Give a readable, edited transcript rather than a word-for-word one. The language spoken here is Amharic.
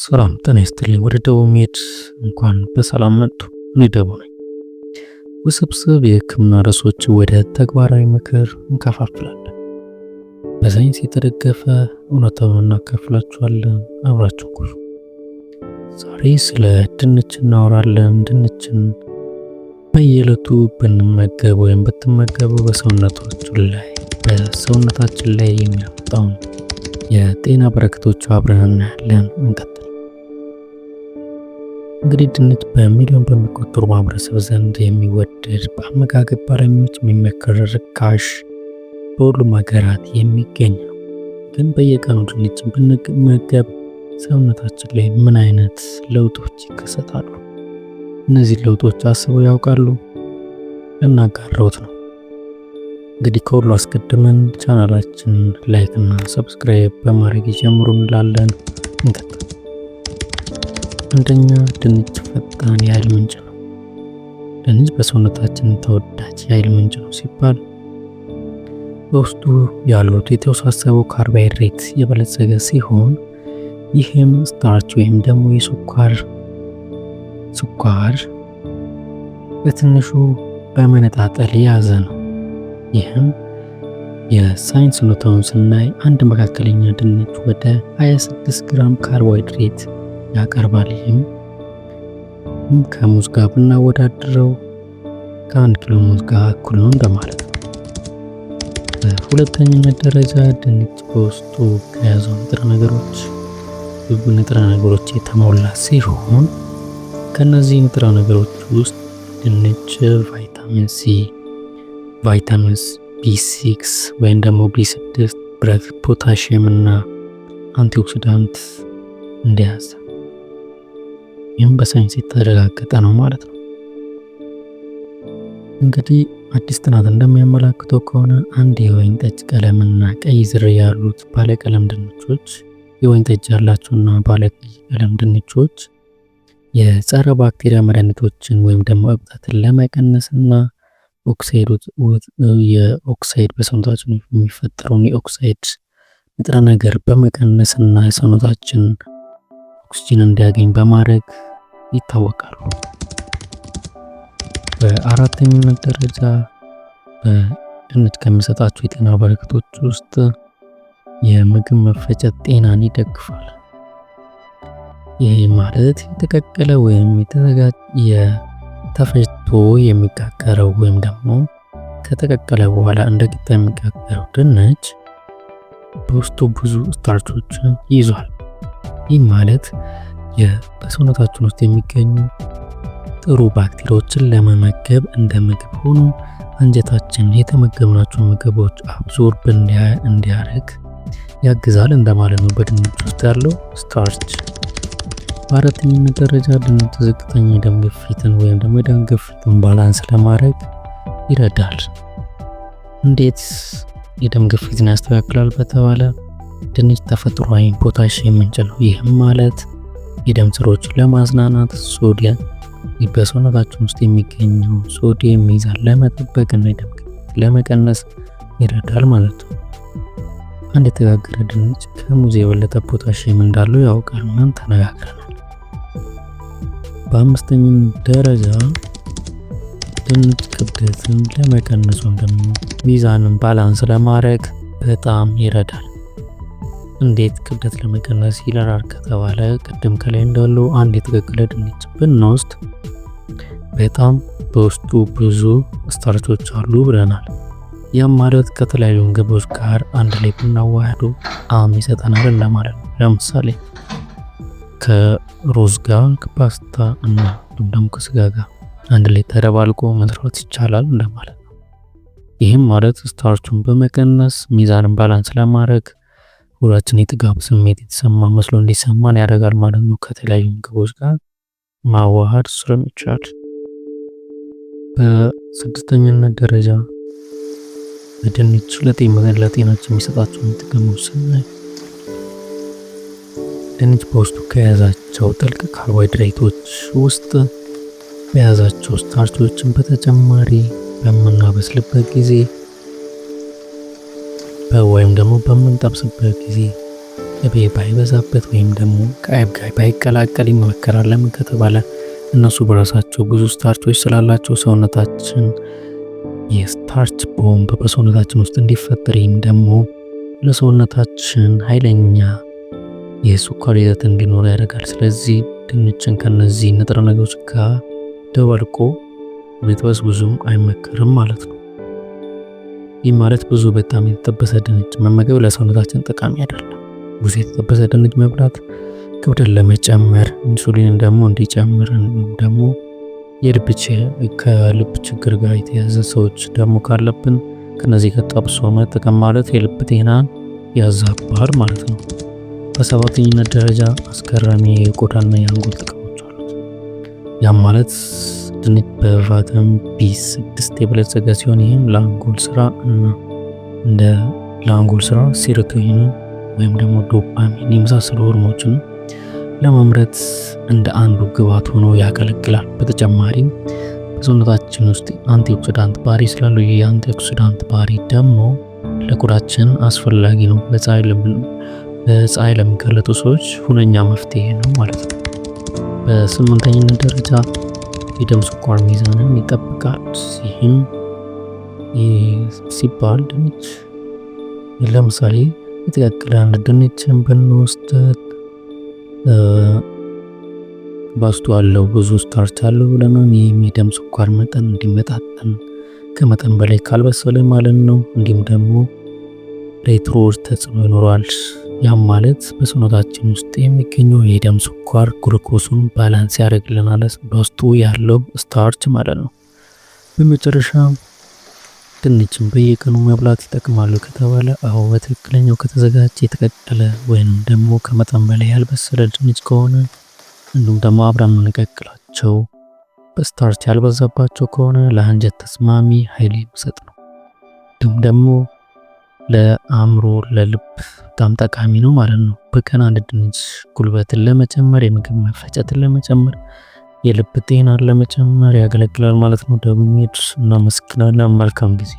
ሰላም ጤና ይስጥልኝ። ወደ ደቡብ ሜድ እንኳን በሰላም መጡ። እኔ ደቡብ ነኝ። ውስብስብ የሕክምና ርዕሶች ወደ ተግባራዊ ምክር እንከፋፍላለን። በሳይንስ የተደገፈ እውነታውን እናካፍላችኋለን። አብራችሁ ቆዩ። ዛሬ ስለ ድንች እናወራለን። ድንችን በየዕለቱ ብንመገብ ወይም ብትመገቡ በሰውነታችን ላይ የሚያመጣውን የጤና በረከቶች አብረን እናያለን። እንቀጥል። እንግዲህ ድንች በሚሊዮን በሚቆጠሩ ማህበረሰብ ዘንድ የሚወደድ በአመጋገብ ባለሙያዎች የሚመከር ርካሽ በሁሉም ሀገራት የሚገኝ ነው። ግን በየቀኑ ድንችን ብንመገብ ሰውነታችን ላይ ምን አይነት ለውጦች ይከሰታሉ? እነዚህ ለውጦች አስበው ያውቃሉ? ልናጋራዎት ነው። እንግዲህ ከሁሉ አስቀድመን ቻናላችን ላይክ እና ሰብስክራይብ በማድረግ ይጀምሩ እንላለን። እንቀጥል። አንደኛ፣ ድንች ፈጣን የኃይል ምንጭ ነው። ድንች በሰውነታችን ተወዳጅ የኃይል ምንጭ ነው ሲባል በውስጡ ያሉት የተወሳሰቡ ካርቦሃይድሬት የበለጸገ ሲሆን ይህም ስታርች ወይም ደግሞ ስኳር በትንሹ በመነጣጠል የያዘ ነው። ይህም የሳይንስ እውነታውን ስናይ አንድ መካከለኛ ድንች ወደ 26 ግራም ካርቦሃይድሬት ያቀርባል። ይህም ከሙዝ ጋር ብናወዳድረው ከ1 ኪሎ ሙዝ ጋር እኩል ነው እንደማለት ነው። በሁለተኝነት ደረጃ ድንች በውስጡ ከያዘው ብዙ ንጥረ ነገሮች የተሞላ ሲሆን ከነዚህ ንጥረ ነገሮች ውስጥ ድንች ቫይታሚን ሲ፣ ቫይታሚን ቢ6 ወይም ደግሞ ቢ6፣ ብረት፣ ፖታሺየም እና አንቲኦክሲዳንት እንደያዘ ይህም በሳይንስ የተረጋገጠ ነው ማለት ነው። እንግዲህ አዲስ ጥናት እንደሚያመላክተው ከሆነ አንድ የወይን ጠጅ ቀለምና ቀይ ዝርያ ያሉት ባለቀለም ድንቾች የወይን ጠጅ ያላቸውና ባለቀይ ቀለም ድንቾች የጸረ ባክቴሪያ መድኃኒቶችን ወይም ደግሞ እብጠትን ለመቀነስና የኦክሳይድ በሰውነታችን የሚፈጠረውን የኦክሳይድ ንጥረ ነገር በመቀነስና የሰውነታችን ኦክሲጅን እንዲያገኝ በማድረግ ይታወቃሉ። በአራተኛነት ደረጃ በድንች ከሚሰጣቸው የጤና በረከቶች ውስጥ የምግብ መፈጨት ጤናን ይደግፋል። ይህ ማለት የተቀቀለ ወይም ተፈጭቶ የሚጋገረው ወይም ደግሞ ከተቀቀለ በኋላ እንደ ቂጣ የሚጋገረው ድንች በውስጡ ብዙ ስታርቾችን ይዟል። ይህ ማለት በሰውነታችን ውስጥ የሚገኙ ጥሩ ባክቴሪያዎችን ለመመገብ እንደ ምግብ ሆኖ አንጀታችን የተመገብናቸው ምግቦች አብዞርብ እንዲያደርግ ያግዛል እንደማለት ነው። በድንች ውስጥ ያለው ስታርች። በአራተኛነት ደረጃ ድንች ዝቅተኛ የደም ግፊትን ወይም ደግሞ የደም ግፊትን ባላንስ ለማድረግ ይረዳል። እንዴት የደም ግፊትን ያስተካክላል በተባለ ድንች ተፈጥሯዊ ፖታሺየም ምንጭ ነው። ይህም ማለት የደም ስሮችን ለማዝናናት ሶዲየም በሰውነታችን ውስጥ የሚገኘው ሶዲየም ሚዛን ለመጠበቅ እና የደም ግፊት ለመቀነስ ይረዳል ማለት ነው። አንድ የተጋገረ ድንች ከሙዝ የበለጠ ፖታሺየም እንዳለው ያውቃል ብለን ተነጋግረናል። በአምስተኛው ደረጃ ድንች ክብደትን ለመቀነስ ወይም ደግሞ ሚዛንን ባላንስ ለማድረግ በጣም ይረዳል። እንዴት ክብደት ለመቀነስ ይረዳል ከተባለ ቅድም ከላይ እንዳለው አንድ የተቀቀለ ድንች ብንወስድ በጣም በውስጡ ብዙ ስታርቾች አሉ ብለናል። ያም ማለት ከተለያዩ ምግቦች ጋር አንድ ላይ ብናዋህዱ ጣዕም ይሰጠናል ለማለት ነው። ለምሳሌ ከሩዝ ጋር፣ ከፓስታ እና ደግሞ ከስጋ ጋር አንድ ላይ ተደባልቆ መስራት ይቻላል እንደማለት ነው። ይህም ማለት ስታርቹን በመቀነስ ሚዛንን ባላንስ ለማድረግ ሁላችን የጥጋብ ስሜት የተሰማ መስሎ እንዲሰማን ያደርጋል ማለት ነው። ከተለያዩ ምግቦች ጋር ማዋሃድ ስለሚቻል። በስድስተኛነት ደረጃ ድንች ለጤናችን የሚሰጣቸውን ጥቅሞች ስናይ ድንች በውስጡ ከያዛቸው ጥልቅ ካርቦሃይድሬቶች ውስጥ በያዛቸው ስታርቾችን በተጨማሪ በምናበስልበት ጊዜ ወይም ደግሞ በምንጠብስበት ጊዜ ቅቤ ባይበዛበት ወይም ደግሞ ከአይብ ጋር ባይቀላቀል ይመከራል። ለምን ከተባለ እነሱ በራሳቸው ብዙ ስታርቾች ስላላቸው ሰውነታችን የስታርች ቦምብ በሰውነታችን ውስጥ እንዲፈጠር ይህም ደግሞ ለሰውነታችን ኃይለኛ የስኳር ይዘት እንዲኖር ያደርጋል። ስለዚህ ድንችን ከነዚህ ንጥረ ነገሮች ጋር ደባልቆ መጥበስ ብዙም አይመከርም ማለት ነው። ይህ ማለት ብዙ በጣም የተጠበሰ ድንች መመገብ ለሰውነታችን ጠቃሚ አይደለም። ብዙ የተጠበሰ ድንች መብላት ክብደት ለመጨመር፣ ኢንሱሊን ደግሞ እንዲጨምር ደግሞ ከልብ ችግር ጋር የተያዘ ሰዎች ደግሞ ካለብን ከነዚህ ከጠብሶ መጠቀም ማለት የልብ ጤናን ያዛባል ማለት ነው። በሰባተኝነት ደረጃ አስገራሚ የቆዳና የአንጎል ጥቅሞች አሉት። ያም ማለት ድንች በቫይታሚን B6 የበለጸገ ሲሆን ይህም ለአንጎል ስራ እና እንደ ለአንጎል ስራ ሴሮቶኒን ወይም ደግሞ ዶፓሚን የመሳሰሉ ሆርሞኖችን ለማምረት እንደ አንዱ ግብዓት ሆኖ ያገለግላል። በተጨማሪም በሰውነታችን ውስጥ አንቲኦክሲዳንት ባህሪ ስላለው ይህ አንቲኦክሲዳንት ባህሪ ደግሞ ለቆዳችን አስፈላጊ ነው። በፀሐይ ለሚጋለጡ ሰዎች ሁነኛ መፍትሄ ነው ማለት ነው። በስምንተኝነት ደረጃ የደም ስኳር ሚዛንን ይጠብቃል። ይህም ሲባል ድንች ለምሳሌ የተቀቀለ አንድ ድንችን ብንወስድ በውስጡ ያለው ብዙ ስታርች አለው ብለናል። ይህም የደም ስኳር መጠን እንዲመጣጠን ከመጠን በላይ ካልበሰለ ማለት ነው። እንዲሁም ደግሞ ሬትሮዝ ተጽዕኖ ይኖረዋል። ያም ማለት በሰውነታችን ውስጥ የሚገኘው የደም ስኳር ግሉኮሱን ባላንስ ያደርግልናል፣ በውስጡ ያለው ስታርች ማለት ነው። በመጨረሻ ድንችን በየቀኑ መብላት ይጠቅማሉ ከተባለ አዎ፣ በትክክለኛው ከተዘጋጀ የተቀቀለ ወይም ደግሞ ከመጠን በላይ ያልበሰለ ድንች ከሆነ እንዲሁም ደግሞ አብረን የምንቀቅላቸው በስታርች ያልበዛባቸው ከሆነ ለአንጀት ተስማሚ ኃይል የሚሰጥ ነው። እንዲሁም ደግሞ ለአእምሮ ለልብ በጣም ጠቃሚ ነው ማለት ነው። በቀን አንድ ድንች ጉልበትን ለመጨመር፣ የምግብ መፈጨትን ለመጨመር፣ የልብ ጤናን ለመጨመር ያገለግላል ማለት ነው። ደግሞ እናመሰግናለን። መልካም ጊዜ